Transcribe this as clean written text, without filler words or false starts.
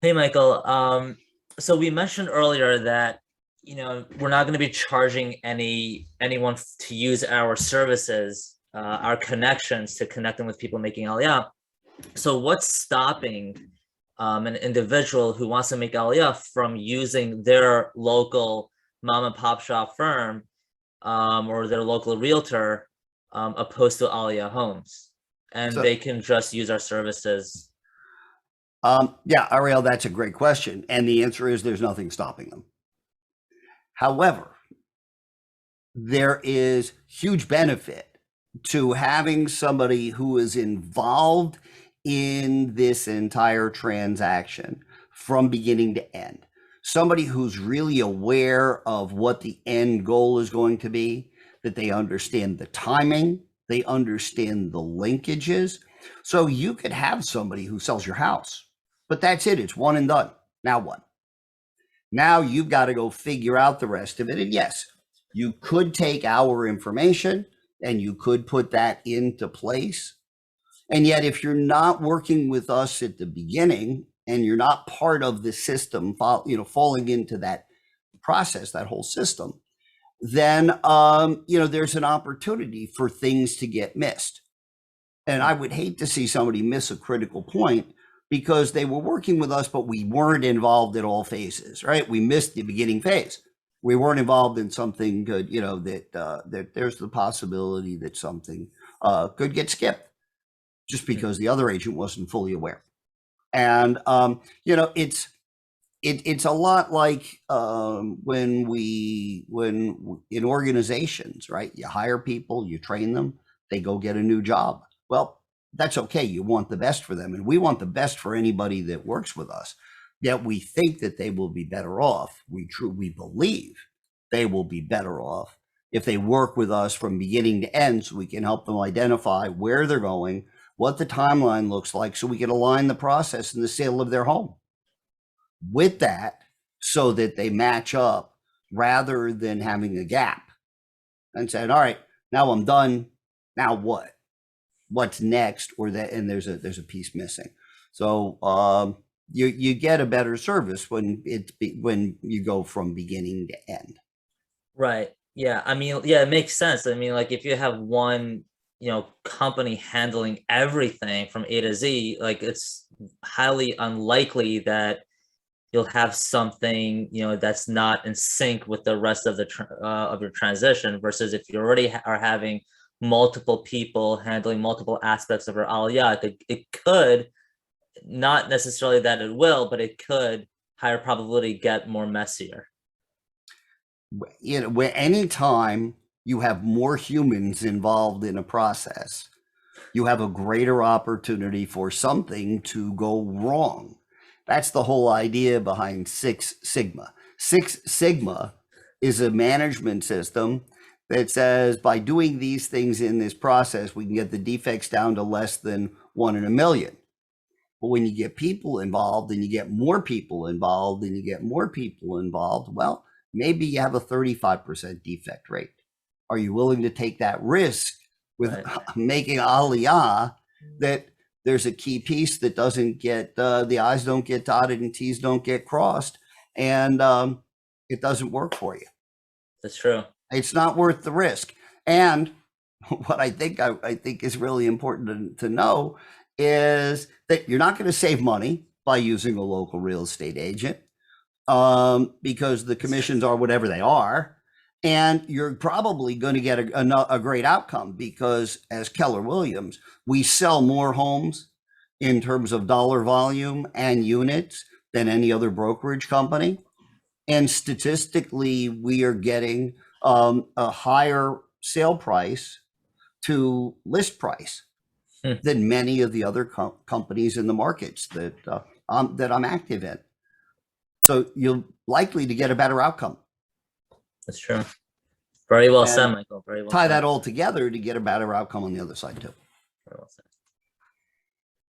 Hey, Michael. So we mentioned earlier that we're not going to be charging anyone to use our services, our connections to connect them with people making Aliyah. So what's stopping an individual who wants to make Aliyah from using their local mom and pop shop firm or their local realtor opposed to Aliyah Homes, and So, they can just use our services? yeah, Ariel, that's a great question. And the answer is there's nothing stopping them. However, there is huge benefit to having somebody who is involved in this entire transaction from beginning to end. Somebody who's really aware of what the end goal is going to be, that they understand the timing, they understand the linkages. So you could have somebody who sells your house, but that's it. It's one and done. Now what? Now you've got to go figure out the rest of it. And yes, you could take our information and you could put that into place. And yet, if you're not working with us at the beginning and you're not part of the system, falling into that process, that whole system, then there's an opportunity for things to get missed. And I would hate to see somebody miss a critical point because they were working with us, but we weren't involved at all phases, right? We missed the beginning phase. We weren't involved in something good, that there's the possibility that something could get skipped just because the other agent wasn't fully aware. And it's a lot like when in organizations, right? You hire people, you train them, they go get a new job. Well, that's okay. You want the best for them, and we want the best for anybody that works with us. Yet we think that they will be better off. We believe they will be better off if they work with us from beginning to end, so we can help them identify where they're going, what the timeline looks like, so we can align the process in the sale of their home with that, so that they match up rather than having a gap and saying, all right, now I'm done. Now what? What's next? Or that, and there's a piece missing. So you get a better service when you go from beginning to end. Right. Yeah. I mean, yeah, it makes sense. I mean, like if you have one, company handling everything from A to Z, like it's highly unlikely that you'll have something, that's not in sync with the rest of of your transition versus if you already are having multiple people handling multiple aspects of your aliyah, it could, not necessarily that it will, but it could higher probability get more messier. Where anytime you have more humans involved in a process, you have a greater opportunity for something to go wrong. That's the whole idea behind Six Sigma. Six Sigma is a management system that says by doing these things in this process, we can get the defects down to less than 1 in a million. But when you get people involved and you get more people involved and you get more people involved, well, maybe you have a 35% defect rate. Are you willing to take that risk with making aliyah that there's a key piece that doesn't get, the I's don't get dotted and T's don't get crossed, and it doesn't work for you? That's true. It's not worth the risk. And what I think is really important to know is that you're not going to save money by using a local real estate agent because the commissions are whatever they are. And you're probably going to get a great outcome because, as Keller Williams, we sell more homes in terms of dollar volume and units than any other brokerage company. And statistically, we are getting a higher sale price to list price than many of the other companies in the markets that I'm active in. So you're likely to get a better outcome. That's true. Very well said, And Michael. Very well tie said. that all together to get a better outcome on the other side too. Very well said.